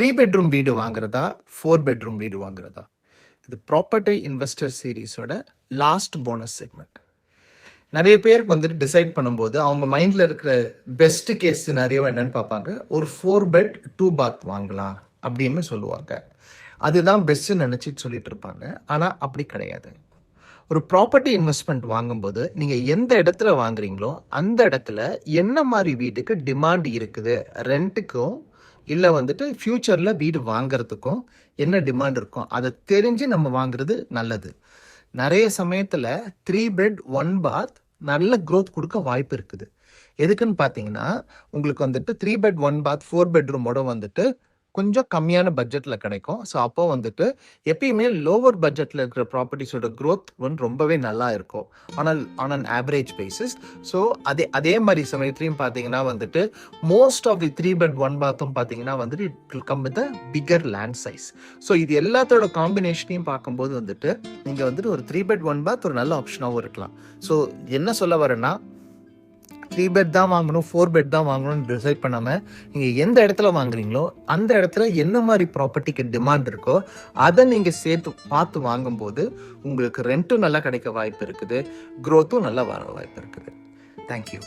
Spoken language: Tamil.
3 பெட்ரூம் வீடு வாங்குறதா 4 பெட்ரூம் வீடு வாங்குறதா? இது ப்ராப்பர்ட்டி இன்வெஸ்டர் சீரீஸோட லாஸ்ட் போனஸ் செக்மெண்ட். நிறைய பேருக்கு வந்துட்டு டிசைட் பண்ணும்போது அவங்க மைண்டில் இருக்கிற பெஸ்ட் கேஸ் சினாரியோ என்னன்னு பார்ப்பாங்க. ஒரு 4 பெட் 2 பாத் வாங்கலாம் அப்படின்னு சொல்லுவாங்க. அதுதான் பெஸ்ட்டு நினச்சிட்டு சொல்லிட்டு இருப்பாங்க. ஆனால் அப்படி கிடையாது. ஒரு ப்ராப்பர்ட்டி இன்வெஸ்ட்மெண்ட் வாங்கும்போது நீங்கள் எந்த இடத்துல வாங்குறீங்களோ அந்த இடத்துல என்ன மாதிரி வீட்டுக்கு டிமாண்ட் இருக்குது, ரெண்ட்டுக்கும் இல்லை வந்துட்டு ஃப்யூச்சரில் வீடு வாங்குறதுக்கும் என்ன டிமாண்ட் இருக்கும் அதை தெரிஞ்சு நம்ம வாங்குறது நல்லது. நிறைய சமயத்தில் 3 பெட் 1 பாத் நல்ல க்ரோத் கொடுக்க வாய்ப்பு இருக்குது. எதுக்குன்னு பார்த்தீங்கன்னா உங்களுக்கு வந்துட்டு 3 பெட் 1 பாத் 4 பெட்ரூமோட வந்துட்டு கொஞ்சம் கம்மியான பட்ஜெட்டில் கிடைக்கும். ஸோ அப்போ வந்துட்டு எப்பயுமே லோவர் பட்ஜெட்டில் இருக்கிற ப்ராப்பர்ட்டிஸோட க்ரோத் வந்து ரொம்பவே நல்லா இருக்கும் ஆனால் on an average basis. So அதே மாதிரி சமயத்துலையும் பார்த்தீங்கன்னா வந்துட்டு மோஸ்ட் ஆஃப் தி 3 பெட் 1 பாத்தும் பார்த்தீங்கன்னா வந்துட்டு it will come with a bigger land size. So இது எல்லாத்தோட காம்பினேஷனையும் பார்க்கும்போது வந்துட்டு நீங்கள் வந்துட்டு ஒரு 3 பெட் 1 பாத் ஒரு நல்ல ஆப்ஷனாகவும் இருக்கலாம். ஸோ என்ன சொல்ல வரேன்னா 3 பெட் தான் வாங்கணும் 4 பெட் தான் வாங்கணும்னு டிசைட் பண்ணாமல் நீங்கள் எந்த இடத்துல வாங்குறீங்களோ அந்த இடத்துல என்ன மாதிரி ப்ராப்பர்ட்டிக்கு டிமாண்ட் இருக்கோ அதை நீங்கள் சேர்த்து பார்த்து வாங்கும்போது உங்களுக்கு ரெண்ட்டும் நல்லா கிடைக்க வாய்ப்பு இருக்குது, க்ரோத்தும் நல்லா வர வாய்ப்பு இருக்குது. தேங்க்யூ.